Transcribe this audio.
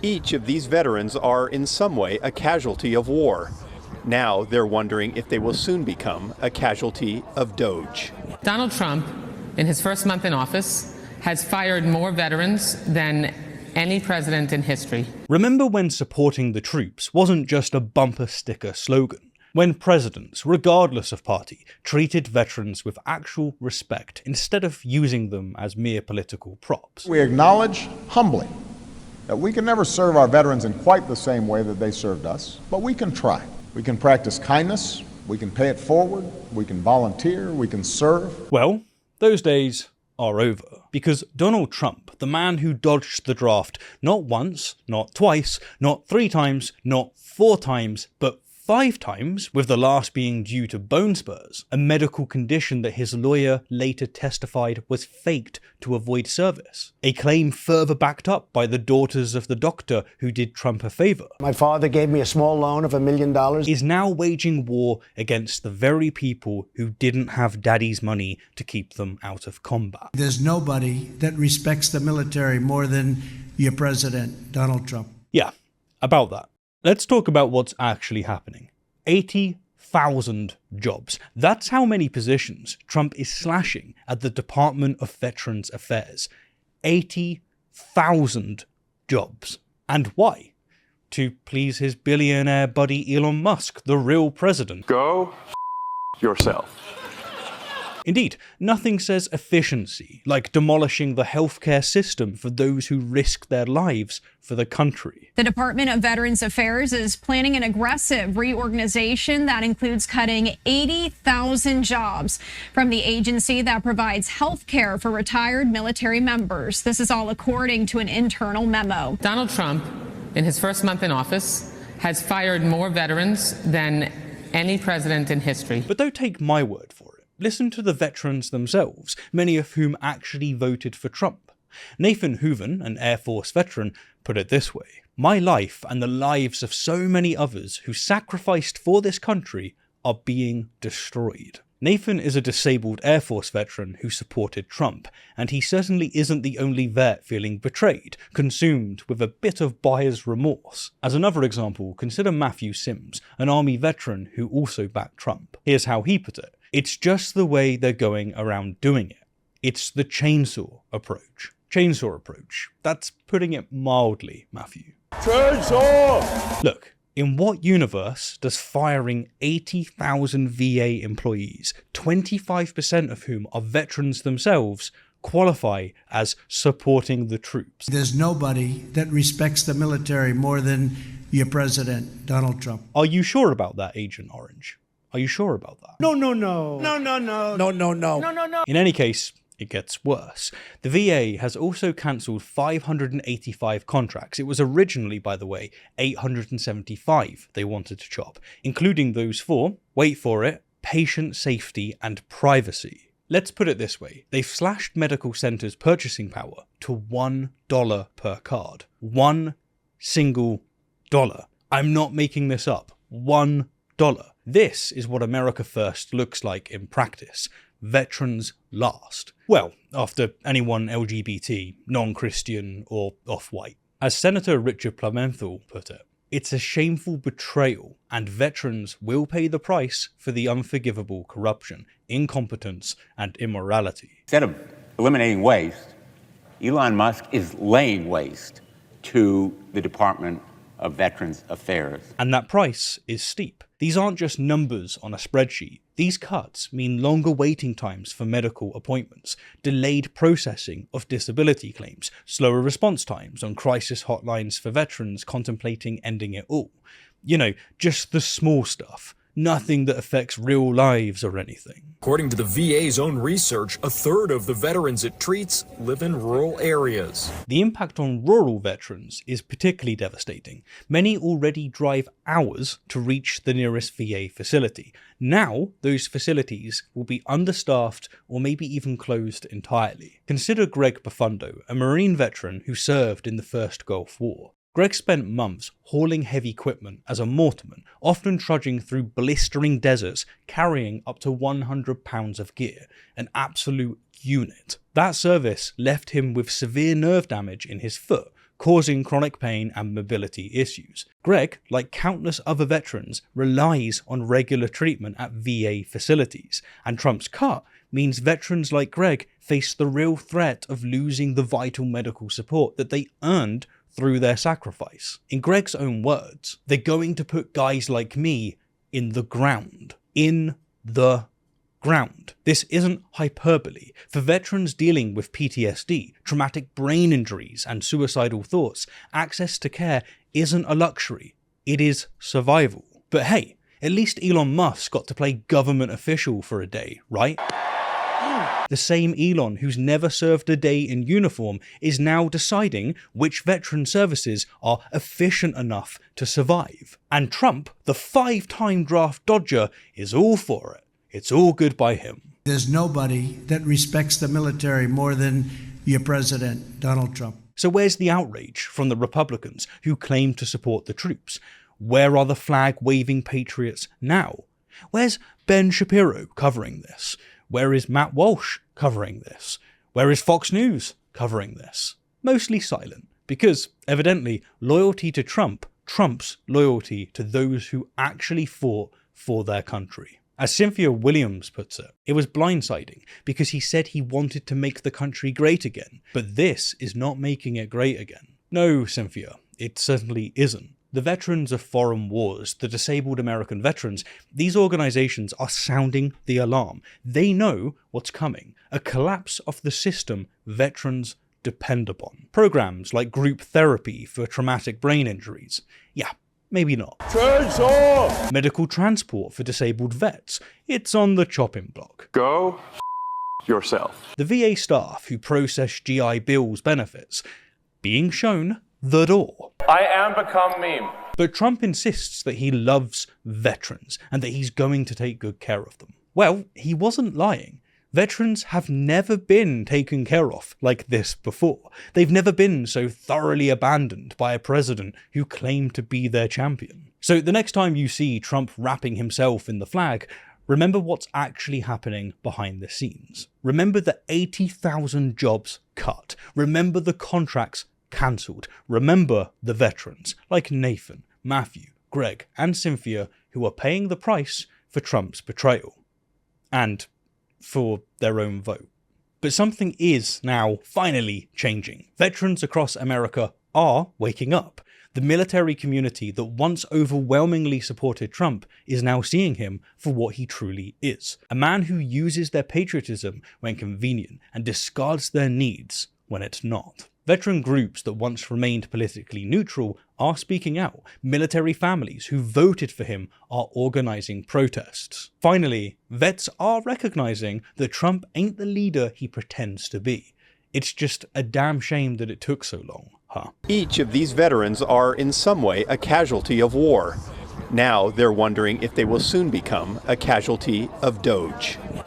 Each of these veterans are in some way a casualty of war. Now they're wondering if they will soon become a casualty of Doge. Donald Trump, in his first month in office, has fired more veterans than any president in history. Remember when supporting the troops wasn't just a bumper sticker slogan? When presidents, regardless of party, treated veterans with actual respect instead of using them as mere political props. We acknowledge humbly that we can never serve our veterans in quite the same way that they served us, but we can try. We can practice kindness, we can pay it forward, we can volunteer, we can serve. Well, those days are over, because Donald Trump, the man who dodged the draft not once, not twice, not 3 times, not 4 times, but 5 times, with the last being due to bone spurs, a medical condition that his lawyer later testified was faked to avoid service. A claim further backed up by the daughters of the doctor who did Trump a favor. My father gave me a small loan of $1 million. Is now waging war against the very people who didn't have daddy's money to keep them out of combat. There's nobody that respects the military more than your president, Donald Trump. Yeah, about that. Let's talk about what's actually happening. 80,000 jobs. That's how many positions Trump is slashing at the Department of Veterans Affairs. 80,000 jobs. And why? To please his billionaire buddy Elon Musk, the real president. Go yourself. Indeed, nothing says efficiency like demolishing the healthcare system for those who risk their lives for the country. The Department of Veterans Affairs is planning an aggressive reorganization that includes cutting 80,000 jobs from the agency that provides health care for retired military members. This is all according to an internal memo. Donald Trump, in his first month in office, has fired more veterans than any president in history. But don't take my word for it. Listen to the veterans themselves, many of whom actually voted for Trump. Nathan Hooven, an Air Force veteran, put it this way: "My life and the lives of so many others who sacrificed for this country are being destroyed." Nathan is a disabled Air Force veteran who supported Trump, and he certainly isn't the only vet feeling betrayed, consumed with a bit of buyer's remorse. As another example, consider Matthew Sims, an Army veteran who also backed Trump. Here's how he put it: "It's just the way they're going around doing it. It's the chainsaw approach." Chainsaw approach. That's putting it mildly, Matthew. Chainsaw! Look, in what universe does firing 80,000 VA employees, 25% of whom are veterans themselves, qualify as supporting the troops? There's nobody that respects the military more than your president, Donald Trump. Are you sure about that, Agent Orange? Are you sure about that? No. In any case, it gets worse. The VA has also cancelled 585 contracts. It was originally, by the way, 875 they wanted to chop, including those for, wait for it, patient safety and privacy. Let's put it this way: they've slashed medical centers' purchasing power to $1 per card. $1 single dollar. I'm not making this up. $1. This is what America First looks like in practice. Veterans last. Well, after anyone LGBT, non-Christian, or off-white. As Senator Richard Blumenthal put it, "It's a shameful betrayal, and veterans will pay the price for the unforgivable corruption, incompetence, and immorality." Instead of eliminating waste, Elon Musk is laying waste to the Department of Veterans Affairs. And that price is steep. These aren't just numbers on a spreadsheet. These cuts mean longer waiting times for medical appointments, delayed processing of disability claims, slower response times on crisis hotlines for veterans contemplating ending it all. You know, just the small stuff. Nothing that affects real lives or anything. According to the VA's own research, a third of the veterans it treats live in rural areas. The impact on rural veterans is particularly devastating. Many already drive hours to reach the nearest VA facility. Now, those facilities will be understaffed or maybe even closed entirely. Consider Gregg Bafundo, a Marine veteran who served in the First Gulf War. Gregg spent months hauling heavy equipment as a mortarman, often trudging through blistering deserts, carrying up to 100 pounds of gear, an absolute unit. That service left him with severe nerve damage in his foot, causing chronic pain and mobility issues. Gregg, like countless other veterans, relies on regular treatment at VA facilities, and Trump's cut means veterans like Gregg face the real threat of losing the vital medical support that they earned through their sacrifice. In Gregg's own words, they're going to put guys like me in the ground. In the ground. This isn't hyperbole. For veterans dealing with PTSD, traumatic brain injuries, and suicidal thoughts, access to care isn't a luxury. It is survival. But hey, at least Elon Musk got to play government official for a day, right? The same Elon who's never served a day in uniform is now deciding which veteran services are efficient enough to survive. And Trump, the 5-time draft dodger, is all for it. It's all good by him. There's nobody that respects the military more than your president, Donald Trump. So where's the outrage from the Republicans who claim to support the troops? Where are the flag-waving patriots now? Where's Ben Shapiro covering this? Where is Matt Walsh covering this? Where is Fox News covering this? Mostly silent, because evidently loyalty to Trump trumps loyalty to those who actually fought for their country. As Cynthia Williams puts it, it was blindsiding because he said he wanted to make the country great again, but this is not making it great again. No, Cynthia, it certainly isn't. The veterans of foreign wars, the disabled American veterans, these organizations are sounding the alarm. They know what's coming. A collapse of the system veterans depend upon. Programs like group therapy for traumatic brain injuries. Yeah, maybe not. Medical transport for disabled vets. It's on the chopping block. Go yourself. The VA staff who process GI Bill's benefits being shown the door. I am become meme. But Trump insists that he loves veterans and that he's going to take good care of them. Well, he wasn't lying. Veterans have never been taken care of like this before. They've never been so thoroughly abandoned by a president who claimed to be their champion. So the next time you see Trump wrapping himself in the flag, remember what's actually happening behind the scenes. Remember the 80,000 jobs cut. Remember the contracts cancelled. Remember the veterans like Nathan, Matthew, Gregg, and Cynthia who are paying the price for Trump's betrayal. And for their own vote. But something is now finally changing. Veterans across America are waking up. The military community that once overwhelmingly supported Trump is now seeing him for what he truly is. A man who uses their patriotism when convenient and discards their needs when it's not. Veteran groups that once remained politically neutral are speaking out. Military families who voted for him are organising protests. Finally, vets are recognising that Trump ain't the leader he pretends to be. It's just a damn shame that it took so long, huh? Each of these veterans are in some way a casualty of war. Now they're wondering if they will soon become a casualty of Doge.